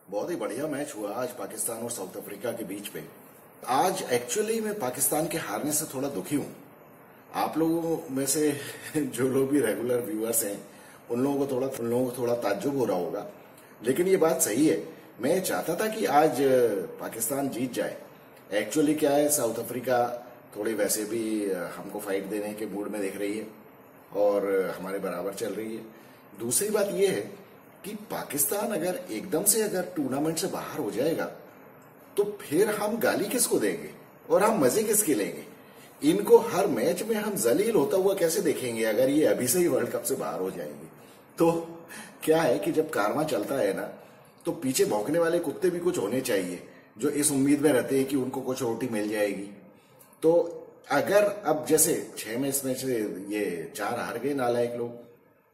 बहुत ही बढ़िया मैच हुआ आज पाकिस्तान और साउथ अफ्रीका के बीच में। आज एक्चुअली मैं पाकिस्तान के हारने से थोड़ा दुखी हूं। आप लोगों में से जो लोग भी रेगुलर व्यूअर्स हैं उन लोगों को थोड़ा ताज्जुब हो रहा होगा, लेकिन ये बात सही है। मैं चाहता था कि आज पाकिस्तान जीत जाए। एक्चुअली क्या है, साउथ अफ्रीका थोड़ी वैसे भी हमको फाइट देने के मूड में दिख रही है और हमारे बराबर चल रही है। दूसरी बात यह है कि पाकिस्तान अगर टूर्नामेंट से बाहर हो जाएगा तो फिर हम गाली किसको देंगे और हम मजे किसके लेंगे। इनको हर मैच में हम जलील होता हुआ कैसे देखेंगे अगर ये अभी से ही वर्ल्ड कप से बाहर हो जाएंगे। तो क्या है कि जब कारवां चलता है ना, तो पीछे भौंकने वाले कुत्ते भी कुछ होने चाहिए जो इस उम्मीद में रहते हैं कि उनको कुछ रोटी मिल जाएगी। तो अगर अब जैसे 6 मैच में से ये 4 हार गए नालायक लोग,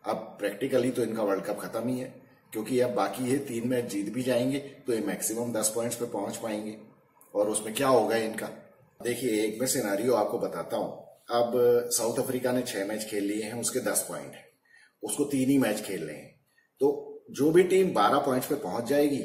अब प्रैक्टिकली तो इनका वर्ल्ड कप खत्म ही है, क्योंकि अब बाकी है 3 मैच जीत भी जाएंगे तो ये मैक्सिमम 10 पॉइंट्स पे पहुंच पाएंगे। और उसमें क्या होगा इनका, देखिए एक मैं सिनारियो आपको बताता हूं। अब साउथ अफ्रीका ने 6 मैच खेल लिए हैं, उसके 10 पॉइंट है, उसको 3 ही मैच खेलने हैं। तो जो भी टीम 12 पॉइंट्स पे पहुंच जाएगी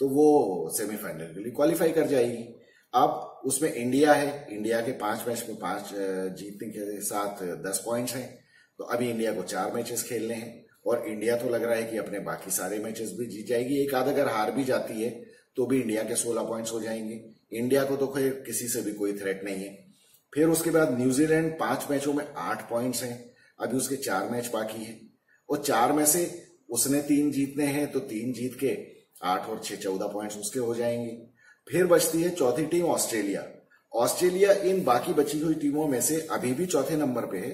तो वो सेमीफाइनल के लिए क्वालिफाई कर जाएगी। अब उसमें इंडिया है, इंडिया के 5 मैच में 5 जीतने के साथ 10 पॉइंट्स हैं। तो अभी इंडिया को 4 मैचेस खेलने हैं और इंडिया तो लग रहा है कि अपने बाकी सारे मैचेस भी जीत जाएगी। एक आध अगर हार भी जाती है तो भी इंडिया के 16 पॉइंट्स हो जाएंगे। इंडिया को तो खैर किसी से भी कोई थ्रेट नहीं है। फिर उसके बाद न्यूजीलैंड 5 मैचों में 8 पॉइंट्स हैं, अभी उसके 4 मैच बाकी हैं और 4 में से उसने 3 जीतने हैं, तो 3 जीत के 8 और 6 14 पॉइंट्स उसके हो जाएंगे। फिर बचती है चौथी टीम ऑस्ट्रेलिया। ऑस्ट्रेलिया इन बाकी बची हुई टीमों में से अभी भी चौथे नंबर पे है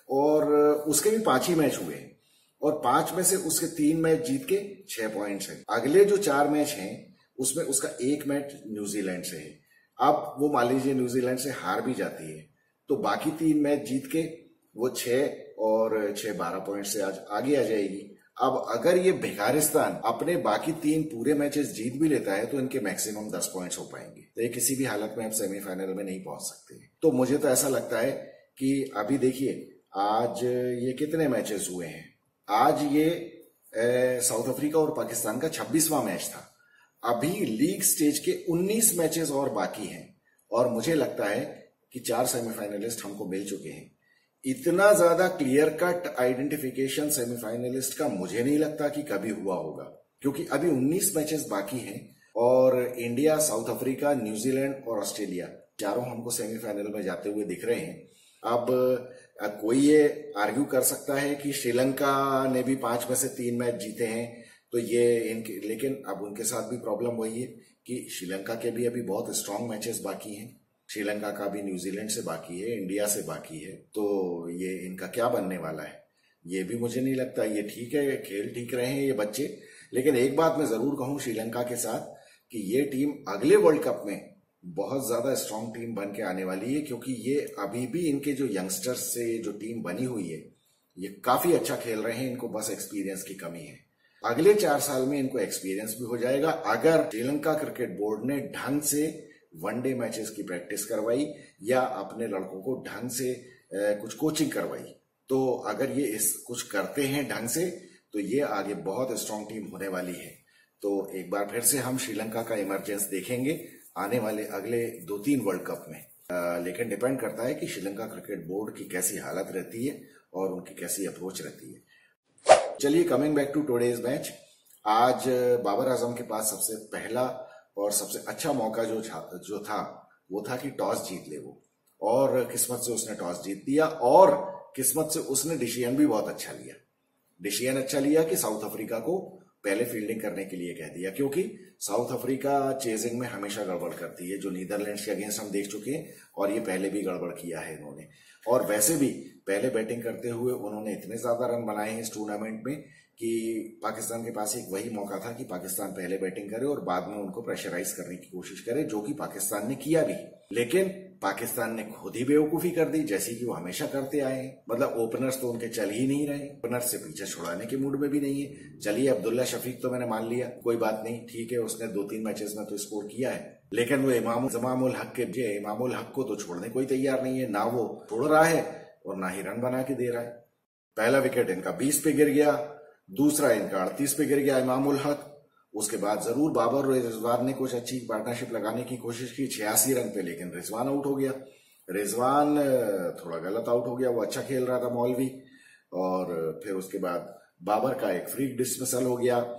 और उसके भी 5 ही मैच हुए हैं और 5 में से उसके 3 मैच जीत के 6 पॉइंट्स हैं। अगले जो 4 मैच हैं उसमें उसका 1 मैच न्यूजीलैंड से है। अब वो मान लीजिए न्यूजीलैंड से हार भी जाती है तो बाकी 3 मैच जीत के वो 6 और 6 12 पॉइंट से आज आगे आ जाएगी। अब अगर ये भिखारिस्तान अपने बाकी 3 पूरे मैचेस जीत भी लेता है तो इनके मैक्सिमम 10 पॉइंट्स हो पाएंगे, तो ये किसी भी हालत में अब सेमीफाइनल में नहीं पहुंच सकते। तो मुझे तो ऐसा लगता है कि अभी देखिए आज ये कितने मैचेस हुए हैं। आज ये साउथ अफ्रीका और पाकिस्तान का 26वां मैच था। अभी लीग स्टेज के 19 मैचेस और बाकी हैं और मुझे लगता है कि 4 सेमीफाइनलिस्ट हमको मिल चुके हैं। इतना ज्यादा क्लियर कट आइडेंटिफिकेशन सेमीफाइनलिस्ट का मुझे नहीं लगता कि कभी हुआ होगा, क्योंकि अभी 19 मैचेस बाकी हैं और इंडिया, साउथ अफ्रीका, न्यूजीलैंड और ऑस्ट्रेलिया चारों हमको सेमीफाइनल में जाते हुए दिख रहे हैं। अब कोई ये आर्ग्यू कर सकता है कि श्रीलंका ने भी 5 में से 3 मैच जीते हैं तो ये इनके, लेकिन अब उनके साथ भी प्रॉब्लम वही है कि श्रीलंका के भी अभी बहुत स्ट्रांग मैचेस बाकी हैं। श्रीलंका का भी न्यूजीलैंड से बाकी है, इंडिया से बाकी है, तो ये इनका क्या बनने वाला है ये भी मुझे नहीं लगता। ये ठीक है, खेल ठीक रहे हैं ये बच्चे, लेकिन एक बात मैं जरूर कहूं श्रीलंका के साथ कि ये टीम अगले वर्ल्ड कप में बहुत ज्यादा स्ट्रांग टीम बन के आने वाली है, क्योंकि ये अभी भी इनके जो यंगस्टर्स से जो टीम बनी हुई है ये काफी अच्छा खेल रहे हैं। इनको बस एक्सपीरियंस की कमी है। अगले 4 साल में इनको एक्सपीरियंस भी हो जाएगा अगर श्रीलंका क्रिकेट बोर्ड ने ढंग से वनडे मैचेस की प्रैक्टिस करवाई या अपने लड़कों को ढंग से कुछ कोचिंग करवाई। तो अगर ये इस कुछ करते हैं ढंग से तो ये आगे बहुत स्ट्रांग टीम होने वाली है। तो एक बार फिर से हम श्रीलंका का इमरजेंस देखेंगे आने वाले अगले 2-3 वर्ल्ड कप में। लेकिन डिपेंड करता है कि श्रीलंका क्रिकेट बोर्ड की कैसी हालत रहती है और उनकी कैसी अप्रोच रहती है। चलिए, coming back to today's match. आज बाबर आजम के पास सबसे पहला और सबसे अच्छा मौका जो था वो था कि टॉस जीत ले वो, और किस्मत से उसने टॉस जीत लिया और किस्मत से उसने डिसीजन भी बहुत अच्छा लिया। डिसीजन अच्छा लिया कि साउथ अफ्रीका को पहले फील्डिंग करने के लिए कह दिया, क्योंकि साउथ अफ्रीका चेजिंग में हमेशा गड़बड़ करती है, जो नीदरलैंड्स के अगेंस्ट हम देख चुके हैं और ये पहले भी गड़बड़ किया है इन्होंने। और वैसे भी पहले बैटिंग करते हुए उन्होंने इतने ज्यादा रन बनाए हैं इस टूर्नामेंट में कि पाकिस्तान के पास एक वही मौका था कि पाकिस्तान पहले बैटिंग करे और बाद में उनको प्रेशराइज करने की कोशिश करे, जो कि पाकिस्तान ने किया भी। लेकिन पाकिस्तान ने खुद ही बेवकूफी कर दी, जैसी कि वो हमेशा करते आए हैं। मतलब ओपनर्स तो उनके चल ही नहीं रहे, ओपनर्स से पीछे छुड़ाने के मूड में भी नहीं है। चलिए, अब्दुल्ला शफीक तो मैंने मान लिया, कोई बात नहीं, ठीक है, उसने 2-3 मैचेस में तो स्कोर किया है, लेकिन वो इमामुल हक को तो छोड़ने कोई तैयार नहीं है। ना वो छोड़ रहा है और ना ही रन बना के दे रहा है। पहला विकेट इनका 20 पे गिर गया, दूसरा इनका 38 पे गिर गया इमामुल हक, उसके बाद जरूर बाबर और रिजवान ने कुछ अच्छी पार्टनरशिप लगाने की कोशिश की 86 रन पे, लेकिन रिजवान आउट हो गया। रिजवान थोड़ा गलत आउट हो गया, वो अच्छा खेल रहा था मौलवी। और फिर उसके बाद बाबर का एक फ्रीक डिसमिसल हो गया।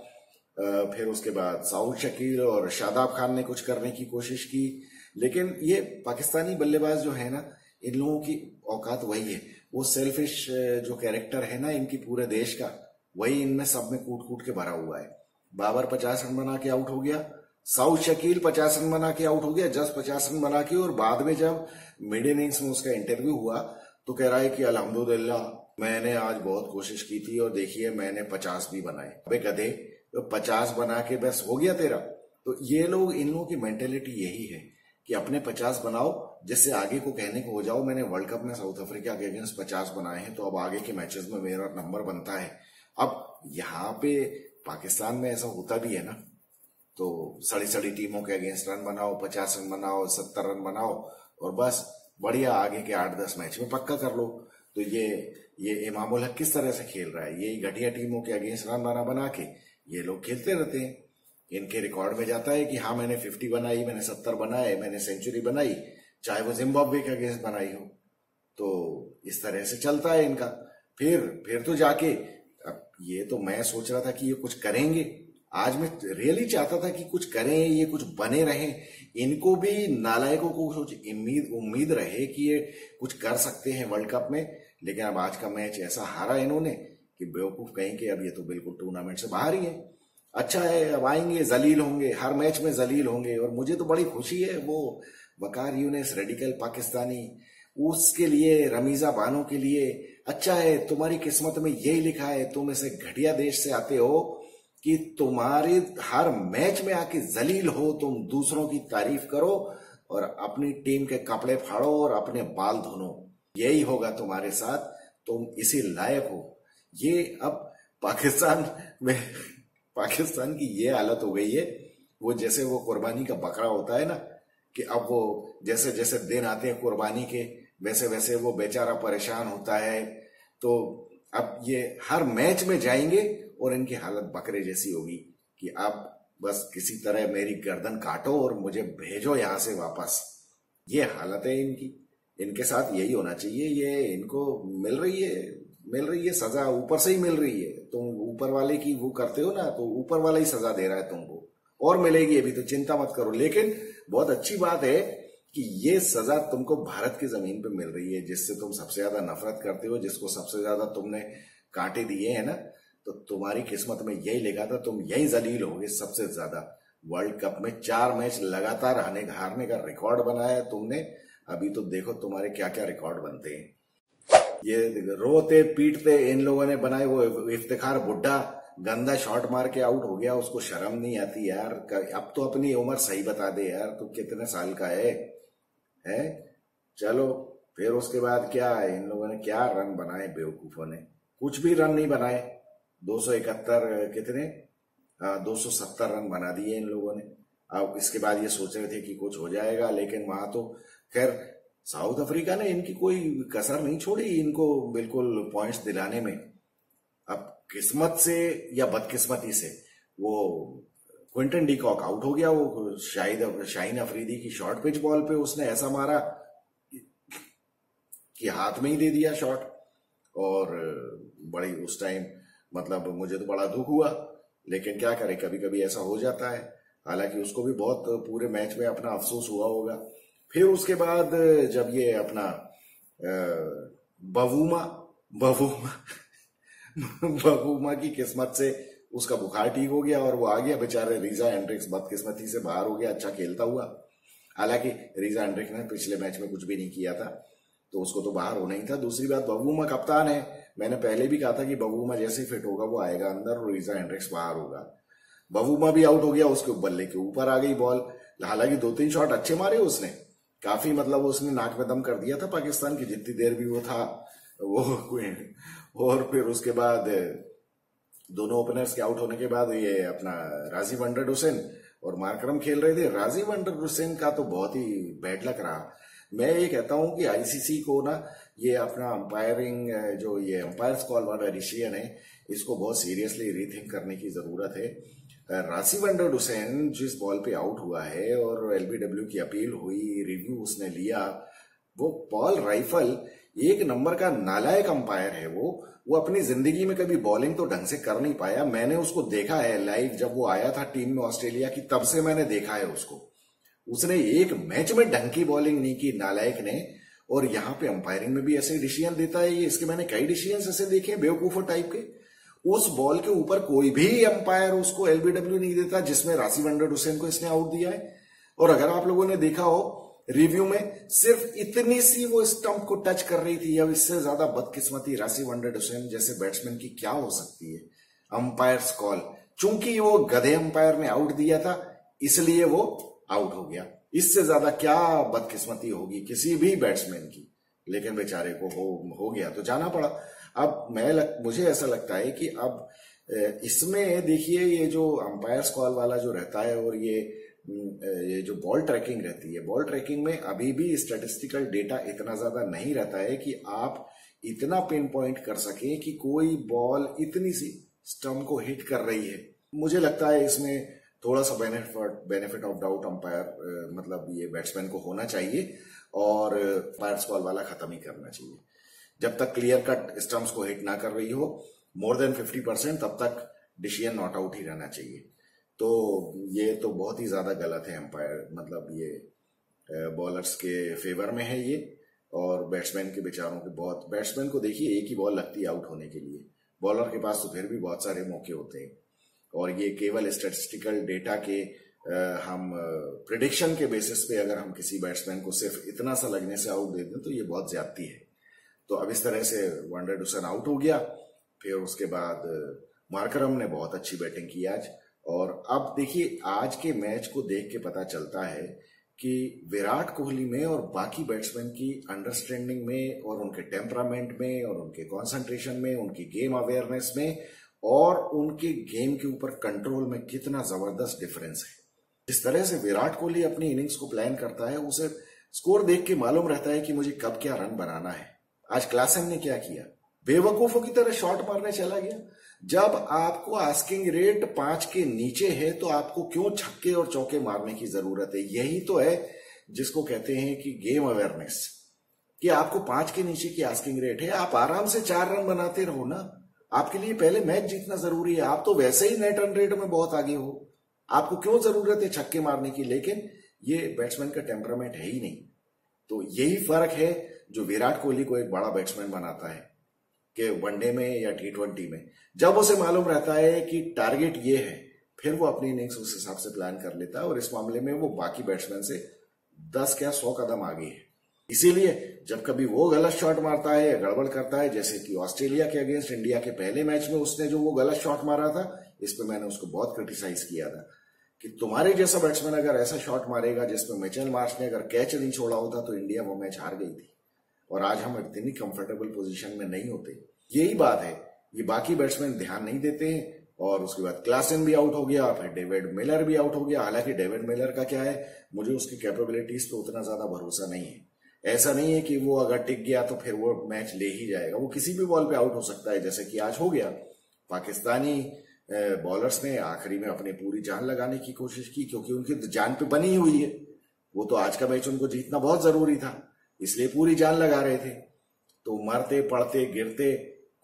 फिर उसके बाद साउद शकील और शादाब खान ने कुछ करने की कोशिश की, लेकिन ये पाकिस्तानी बल्लेबाज जो है ना, इन लोगों की औकात वही है, वो सेल्फिश जो कैरेक्टर है ना इनकी पूरे देश का, वही इनमें सब में कूट कूट के भरा हुआ है। बाबर 50 रन बना के आउट हो गया, साउद शकील 50 रन बना के आउट हो गया, जस्ट 50 रन बना के। और बाद में जब मिड इनिंग्स में उसका इंटरव्यू हुआ तो कह रहा है कि अल्हम्दुलिल्लाह मैंने आज बहुत कोशिश की थी और देखिए मैंने 50 भी बनाए। अबे गधे, तो 50 बना के बस हो गया तेरा? तो ये लोग, इन लोगों की मेंटेलिटी यही है कि अपने 50 बनाओ, जिससे आगे को कहने को हो जाओ मैंने वर्ल्ड कप में साउथ अफ्रीका के अगेंस्ट 50 बनाए हैं, तो अब आगे के मैचेस में मेरा नंबर बनता है। अब यहाँ पे पाकिस्तान में ऐसा होता भी है ना, तो सड़ी सड़ी टीमों के अगेंस्ट रन बनाओ, 50 रन बनाओ, 70 रन बनाओ और बस बढ़िया आगे के 8-10 मैच में पक्का कर लो। तो ये इमामुल हक किस तरह से खेल रहा है? ये घटिया टीमों के अगेंस्ट रन बना के ये लोग खेलते रहते हैं। इनके रिकॉर्ड में जाता है कि हाँ मैंने 50 बनाई, मैंने 70 बनाए, मैंने सेंचुरी बनाई, चाहे वो जिम्बाब्वे के अगेंस्ट बनाई हो। तो इस तरह से चलता है इनका। फिर तो जाके, अब ये तो मैं सोच रहा था कि ये कुछ करेंगे, आज मैं रियली चाहता था कि कुछ करें, ये कुछ बने रहें, इनको भी नालायकों को कुछ उम्मीद रहे कि ये कुछ कर सकते हैं वर्ल्ड कप में। लेकिन अब आज का मैच ऐसा हारा इन्होंने कि बेवकूफ कहें कि अब ये तो बिल्कुल टूर्नामेंट से बाहर ही है। अच्छा है, अब आएंगे जलील होंगे, हर मैच में जलील होंगे। और मुझे तो बड़ी खुशी है, वो वकार यूनिस रेडिकल पाकिस्तानी, उसके लिए, रमीजा बानो के लिए। अच्छा है, तुम्हारी किस्मत में यही लिखा है, तुम ऐसे घटिया देश से आते हो कि तुम्हारे हर मैच में आके जलील हो, तुम दूसरों की तारीफ करो और अपनी टीम के कपड़े फाड़ो और अपने बाल धुनो। यही होगा तुम्हारे साथ, तुम इसी लायक हो। ये अब पाकिस्तान में, पाकिस्तान की ये हालत हो गई है, वो जैसे वो कुर्बानी का बकरा होता है ना, कि अब वो जैसे जैसे दिन आते हैं कुर्बानी के, वैसे वैसे वो बेचारा परेशान होता है। तो अब ये हर मैच में जाएंगे और इनकी हालत बकरे जैसी होगी कि अब बस किसी तरह मेरी गर्दन काटो और मुझे भेजो यहां से वापस। ये हालत है इनकी। इनके साथ यही होना चाहिए। ये इनको मिल रही है सजा, ऊपर से ही मिल रही है। तुम ऊपर वाले की वो करते हो ना, तो ऊपर वाला ही सजा दे रहा है तुमको, और मिलेगी अभी, तो चिंता मत करो। लेकिन बहुत अच्छी बात है कि ये सजा तुमको भारत की जमीन पे मिल रही है, जिससे तुम सबसे ज्यादा नफरत करते हो, जिसको सबसे ज्यादा तुमने कांटे दिए हैं ना, तो तुम्हारी किस्मत में यही लिखा था, तुम यही जलील होगे सबसे ज्यादा। वर्ल्ड कप में 4 मैच लगातार हारने का रिकॉर्ड बनाया है तुमने। अभी तो देखो तुम्हारे क्या क्या रिकॉर्ड बनते हैं। ये रोते पीटते इन लोगों ने बनाए। वो इफ्तिखार बुड्ढा गंदा शॉट मार के आउट हो गया, उसको शर्म नहीं आती यार? अब तो अपनी उम्र सही बता दे यार, तू कितने साल का है? चलो, फिर उसके बाद क्या, इन लोगों ने क्या रन बनाए बेवकूफों ने? कुछ भी रन नहीं बनाए। 271 कितने 270 रन बना दिए इन लोगों ने। अब इसके बाद ये सोच रहे थे कि कुछ हो जाएगा, लेकिन वहां तो खैर साउथ अफ्रीका ने इनकी कोई कसर नहीं छोड़ी इनको बिल्कुल पॉइंट्स दिलाने में। अब किस्मत से या बदकिस्मती से वो क्विंटन डी कॉक आउट हो गया। वो शाहीन अफरीदी की शॉर्ट पिच बॉल पे उसने ऐसा मारा कि हाथ में ही दे दिया शॉट। और बड़ी उस टाइम मतलब मुझे तो बड़ा दुख हुआ, लेकिन क्या करे, कभी कभी ऐसा हो जाता है। हालांकि उसको भी बहुत पूरे मैच में अपना अफसोस हुआ होगा। फिर उसके बाद जब ये अपना बवूमा की किस्मत से उसका बुखार ठीक हो गया और वो आ गया बेचारे। रीजा एंड्रिक्स बदकिस्मती से बाहर हो गया, अच्छा खेलता हुआ। हालांकि रीजा एंड्रिक्स ने पिछले मैच में कुछ भी नहीं किया था, तो उसको तो बाहर होना ही था। दूसरी बात, बवूमा कप्तान है। मैंने पहले भी कहा था कि बवूमा जैसे फिट होगा वो आएगा अंदर और रीजा एंड्रिक्स बाहर होगा। बवूमा भी आउट हो गया, उसके बल्ले के ऊपर आ गई बॉल। हालांकि 2-3 शॉट अच्छे मारे उसने, काफी मतलब उसने नाक में दम कर दिया था पाकिस्तान की जितनी देर भी वो था वो। और फिर उसके बाद दोनों ओपनर्स के आउट होने के बाद ये अपना राजी वंडर हुसैन और मार्करम खेल रहे थे। राजी वंडर हुसैन का तो बहुत ही बैड लक रहा। मैं ये कहता हूं कि आईसीसी को ना ये अपना अंपायरिंग, जो ये अंपायर्स कॉल वाला डिसीजन है, इसको बहुत सीरियसली रीथिंक करने की जरूरत है। राशिवंडर हुसैन जिस बॉल पे आउट हुआ है और एलबीडब्ल्यू की अपील हुई, रिव्यू उसने लिया, वो पॉल राइफल एक नंबर का नालायक अंपायर है। वो अपनी जिंदगी में कभी बॉलिंग तो ढंग से कर नहीं पाया। मैंने उसको देखा है लाइव, जब वो आया था टीम में ऑस्ट्रेलिया की, तब से मैंने देखा है उसको। उसने एक मैच में ढंग की बॉलिंग नहीं की नालायक ने, और यहाँ पे अंपायरिंग में भी ऐसे डिसीजन देता है ये। इसके मैंने कई डिसीजन ऐसे देखे बेवकूफों टाइप के। उस बॉल के ऊपर कोई भी अंपायर उसको एलबीडब्ल्यू नहीं देता जिसमें राशिवंडर हुसैन को इसने आउट दिया है। और अगर आप लोगों ने देखा हो रिव्यू में, सिर्फ इतनी सी वो स्टंप को टच कर रही थी। अब इससे ज्यादा बदकिस्मती राशिवंडर हुसैन जैसे बैट्समैन की क्या हो सकती है। अंपायर्स कॉल, चूंकि वो गधे अंपायर ने आउट दिया था इसलिए वो आउट हो गया। इससे ज्यादा क्या बदकिस्मती होगी किसी भी बैट्समैन की, लेकिन बेचारे को हो गया तो जाना पड़ा। अब मुझे ऐसा लगता है कि अब इसमें देखिए, ये जो अंपायर्स कॉल वाला जो रहता है और ये जो बॉल ट्रैकिंग रहती है, बॉल ट्रैकिंग में अभी भी स्टैटिस्टिकल डेटा इतना ज्यादा नहीं रहता है कि आप इतना पिन पॉइंट कर सकें कि कोई बॉल इतनी सी स्टंप को हिट कर रही है। मुझे लगता है इसमें थोड़ा सा बेनिफिट ऑफ डाउट अंपायर मतलब ये बैट्समैन को होना चाहिए, और अंपायर्स कॉल वाला खत्म ही करना चाहिए। जब तक क्लियर कट स्टंप्स को हिट ना कर रही हो मोर देन 50%, तब तक डिसीजन नॉट आउट ही रहना चाहिए। तो ये तो बहुत ही ज्यादा गलत है अंपायर, मतलब ये बॉलर्स के फेवर में है ये, और बैट्समैन के बेचारों के बहुत। बैट्समैन को देखिए एक ही बॉल लगती है आउट होने के लिए, बॉलर के पास तो फिर भी बहुत सारे मौके होते हैं। और ये केवल स्टैटिस्टिकल डेटा के हम प्रिडिक्शन के बेसिस पे अगर हम किसी बैट्समैन को सिर्फ इतना सा लगने से आउट दे दें तो ये बहुत ज्यादती है। तो अब इस तरह से वनडर हुसैन आउट हो गया। फिर उसके बाद मार्करम ने बहुत अच्छी बैटिंग की आज। और अब देखिए आज के मैच को देख के पता चलता है कि विराट कोहली में और बाकी बैट्समैन की अंडरस्टैंडिंग में और उनके टेम्परामेंट में और उनके कंसंट्रेशन में, उनकी गेम अवेयरनेस में और उनके गेम के ऊपर कंट्रोल में कितना जबरदस्त डिफरेंस है। जिस तरह से विराट कोहली अपनी इनिंग्स को प्लान करता है, उसे स्कोर देख के मालूम रहता है कि मुझे कब क्या रन बनाना है। आज क्लासन ने क्या किया, बेवकूफों की तरह शॉट मारने चला गया। जब आपको आस्किंग रेट 5 के नीचे है तो आपको क्यों छक्के और चौके मारने की जरूरत है। यही तो है जिसको कहते हैं कि गेम अवेयरनेस, कि आपको 5 के नीचे की आस्किंग रेट है, आप आराम से 4 रन बनाते रहो ना। आपके लिए पहले मैच जीतना जरूरी है। आप तो वैसे ही नेट रन रेट में बहुत आगे हो, आपको क्यों जरूरत है छक्के मारने की। लेकिन ये बैट्समैन का टेम्परामेंट है ही नहीं। तो यही फर्क है जो विराट कोहली को एक बड़ा बैट्समैन बनाता है कि वनडे में या T20 में जब उसे मालूम रहता है कि टारगेट ये है, फिर वो अपनी इनिंग्स उस हिसाब से प्लान कर लेता है। और इस मामले में वो बाकी बैट्समैन से 10 क्या 100 कदम आगे है। इसीलिए जब कभी वो गलत शॉट मारता है या गड़बड़ करता है, जैसे कि ऑस्ट्रेलिया के अगेंस्ट इंडिया के पहले मैच में उसने जो वो गलत शॉट मारा था, इस पे मैंने उसको बहुत क्रिटिसाइज किया था कि तुम्हारे जैसा बैट्समैन अगर ऐसा शॉट मारेगा जिसमें मिचेल मार्श ने अगर कैच नहीं छोड़ा होता तो इंडिया वो मैच हार गई थी। और आज हम इतनी कंफर्टेबल पोजीशन में नहीं होते। यही बात है, ये बाकी बैट्समैन ध्यान नहीं देते हैं। और उसके बाद क्लासन भी आउट हो गया, फिर डेविड मिलर भी आउट हो गया। हालांकि डेविड मिलर का क्या है, मुझे उसकी कैपेबिलिटीज पे उतना ज्यादा भरोसा नहीं है। ऐसा नहीं है कि वो अगर टिक गया तो फिर वो मैच ले ही जाएगा। वो किसी भी बॉल पे आउट हो सकता है, जैसे कि आज हो गया। पाकिस्तानी बॉलर्स ने आखिरी में अपनी पूरी जान लगाने की कोशिश की, क्योंकि उनकी तो जान पे बनी हुई है। वो तो आज का मैच उनको जीतना बहुत जरूरी था, इसलिए पूरी जान लगा रहे थे। तो मरते पड़ते गिरते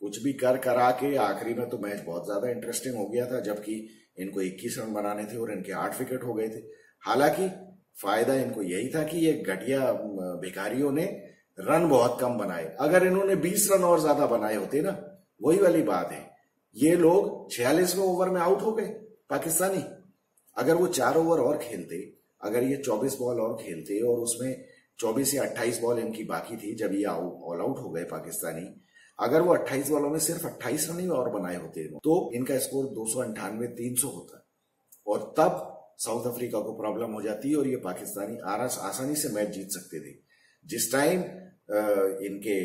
कुछ भी कर करा के आखिरी में तो मैच बहुत ज्यादा इंटरेस्टिंग हो गया था, जबकि इनको 21 रन बनाने थे और इनके 8 विकेट हो गए थे। हालांकि फायदा इनको यही था कि ये घटिया भिखारियों ने रन बहुत कम बनाए। अगर इन्होंने 20 रन और ज्यादा बनाए होते ना, वही वाली बात है, ये लोग 46वें ओवर में आउट हो गए पाकिस्तानी। अगर वो 4 ओवर और खेलते, अगर ये 24 बॉल और खेलते और उसमें 24 या 28 बॉल इनकी बाकी थी जब ये ऑल आउट हो गए पाकिस्तानी, अगर वो 28 बॉलों में सिर्फ 28 रन ही और बनाए होते तो इनका स्कोर 298-300 होता। और तब साउथ अफ्रीका को प्रॉब्लम हो जाती और ये पाकिस्तानी आसानी से मैच जीत सकते थे। जिस टाइम इनके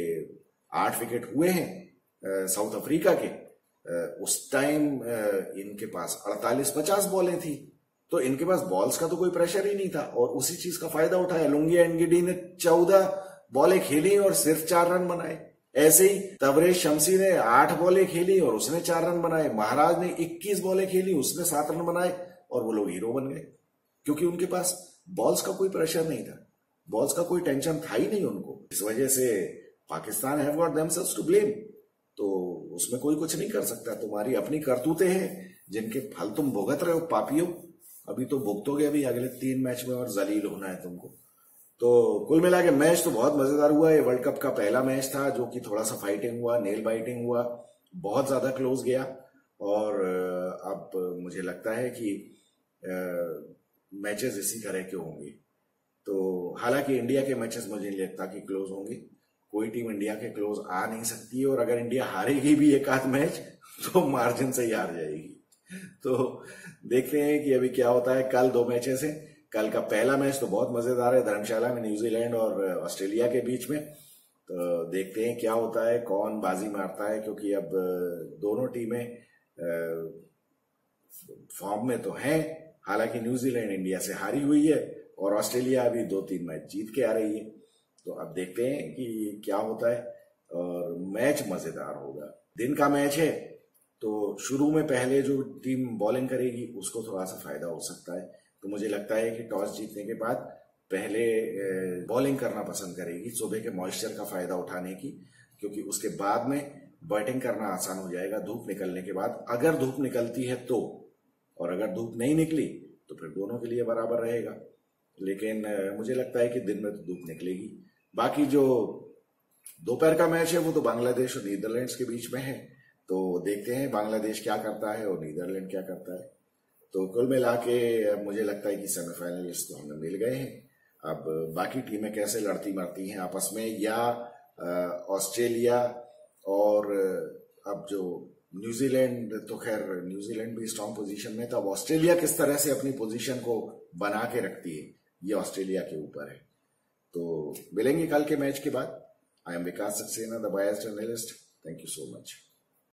8 विकेट हुए हैं साउथ अफ्रीका के, उस टाइम इनके पास 48-50 बॉलें थी। तो इनके पास बॉल्स का तो कोई प्रेशर ही नहीं था और उसी चीज का फायदा उठाया। लुंगी एनगिडी ने 14 बॉलें खेली और सिर्फ 4 रन बनाए। ऐसे ही तबरेज शमसी ने 8 बॉलें खेली और उसने 4 रन बनाए। महाराज ने 21 बॉलें खेली, उसने 7 रन बनाए और वो लोग हीरो बन गए, क्योंकि उनके पास बॉल्स का कोई प्रेशर नहीं था, बॉल्स का कोई टेंशन था ही नहीं उनको। इस वजह से Pakistan have got themselves to blame. तो उसमें कोई कुछ नहीं कर सकता, तुम्हारी अपनी करतूतें हैं जिनके फल तुम भुगत रहे हो पापियों। अभी तो भुगतोगे अभी अगले 3 मैच में और जलील होना है तुमको। तो कुल मिला के मैच तो बहुत मजेदार हुआ। ये वर्ल्ड कप का पहला मैच था जो कि थोड़ा सा फाइटिंग हुआ, नेल बाइटिंग हुआ, बहुत ज्यादा क्लोज गया। और अब मुझे लगता है कि मैचेस इसी तरह के होंगे। तो हालांकि इंडिया के मैचेस मुझे नहीं लगता कि क्लोज होंगे, कोई टीम इंडिया के क्लोज आ नहीं सकती है, और अगर इंडिया हारेगी भी एक आध मैच तो मार्जिन से ही हार जाएगी। तो देखते हैं कि अभी क्या होता है। कल 2 मैचेस हैं। कल का पहला मैच तो बहुत मजेदार है, धर्मशाला में न्यूजीलैंड और ऑस्ट्रेलिया के बीच में। तो देखते हैं क्या होता है, कौन बाजी मारता है, क्योंकि अब दोनों टीमें फॉर्म में तो हैं। हालांकि न्यूजीलैंड इंडिया से हारी हुई है और ऑस्ट्रेलिया अभी 2-3 मैच जीत के आ रही है। तो अब देखते हैं कि क्या होता है, और मैच मजेदार होगा। दिन का मैच है तो शुरू में पहले जो टीम बॉलिंग करेगी उसको थोड़ा सा फायदा हो सकता है। तो मुझे लगता है कि टॉस जीतने के बाद पहले बॉलिंग करना पसंद करेगी, सुबह के मॉइस्चर का फायदा उठाने की, क्योंकि उसके बाद में बैटिंग करना आसान हो जाएगा धूप निकलने के बाद, अगर धूप निकलती है तो। और अगर धूप नहीं निकली तो फिर दोनों के लिए बराबर रहेगा। लेकिन मुझे लगता है कि दिन में तो धूप निकलेगी। बाकी जो दोपहर का मैच है वो तो बांग्लादेश और नीदरलैंड्स के बीच में है। तो देखते हैं बांग्लादेश क्या करता है और नीदरलैंड क्या करता है। तो कुल मिला के मुझे लगता है कि सेमीफाइनलिस्ट तो हमें मिल गए हैं। अब बाकी टीमें कैसे लड़ती मरती हैं आपस में, या ऑस्ट्रेलिया और अब जो न्यूजीलैंड, तो खैर न्यूजीलैंड भी स्ट्रांग पोजीशन में, तो अब ऑस्ट्रेलिया किस तरह से अपनी पोजीशन को बना के रखती है ये ऑस्ट्रेलिया के ऊपर है। तो मिलेंगे कल के मैच के बाद। I am Vikas Saxena, the biased journalist. Thank you so much.